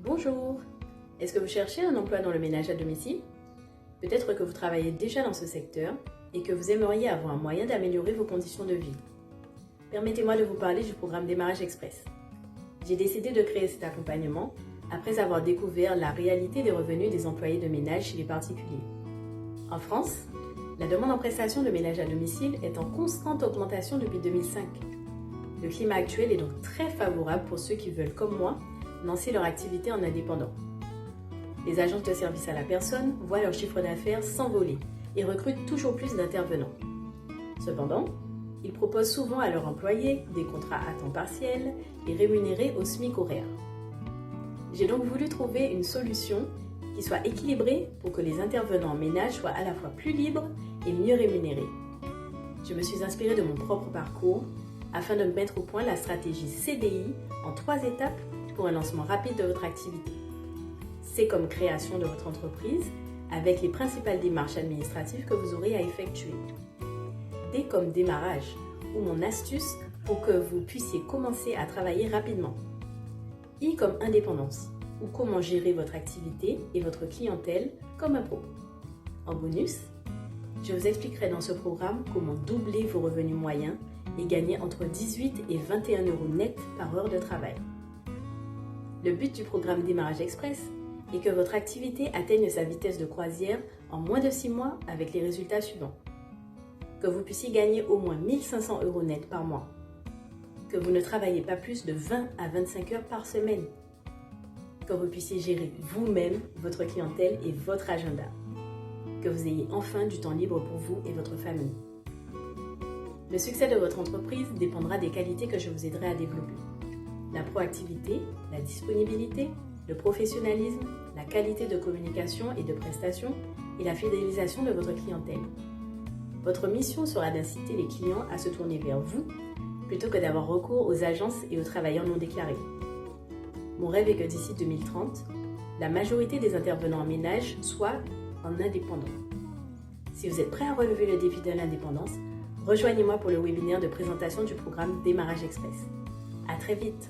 Bonjour! Est-ce que vous cherchez un emploi dans le ménage à domicile? Peut-être que vous travaillez déjà dans ce secteur et que vous aimeriez avoir un moyen d'améliorer vos conditions de vie. Permettez-moi de vous parler du programme Démarrage Express. J'ai décidé de créer cet accompagnement après avoir découvert la réalité des revenus des employés de ménage chez les particuliers. En France, la demande en prestation de ménage à domicile est en constante augmentation depuis 2005. Le climat actuel est donc très favorable pour ceux qui veulent, comme moi, lancer leur activité en indépendant. Les agences de service à la personne voient leur chiffre d'affaires s'envoler et recrutent toujours plus d'intervenants. Cependant, ils proposent souvent à leurs employés des contrats à temps partiel et rémunérés au SMIC horaire. J'ai donc voulu trouver une solution qui soit équilibrée pour que les intervenants en ménage soient à la fois plus libres et mieux rémunérés. Je me suis inspirée de mon propre parcours afin de mettre au point la stratégie CDI en 3 étapes pour un lancement rapide de votre activité. C'est comme création de votre entreprise avec les principales démarches administratives que vous aurez à effectuer. D comme démarrage ou mon astuce pour que vous puissiez commencer à travailler rapidement. I comme indépendance ou comment gérer votre activité et votre clientèle comme un pro. En bonus, je vous expliquerai dans ce programme comment doubler vos revenus moyens et gagner entre 18 et 21 euros net par heure de travail. Le but du programme Démarrage Express est que votre activité atteigne sa vitesse de croisière en moins de 6 mois avec les résultats suivants. Que vous puissiez gagner au moins 1500 euros net par mois. Que vous ne travaillez pas plus de 20 à 25 heures par semaine. Que vous puissiez gérer vous-même votre clientèle et votre agenda. Que vous ayez enfin du temps libre pour vous et votre famille. Le succès de votre entreprise dépendra des qualités que je vous aiderai à développer. La proactivité, la disponibilité, le professionnalisme, la qualité de communication et de prestation et la fidélisation de votre clientèle. Votre mission sera d'inciter les clients à se tourner vers vous plutôt que d'avoir recours aux agences et aux travailleurs non déclarés. Mon rêve est que d'ici 2030, la majorité des intervenants en ménage soient en indépendant. Si vous êtes prêt à relever le défi de l'indépendance, rejoignez-moi pour le webinaire de présentation du programme Démarrage Express. À très vite!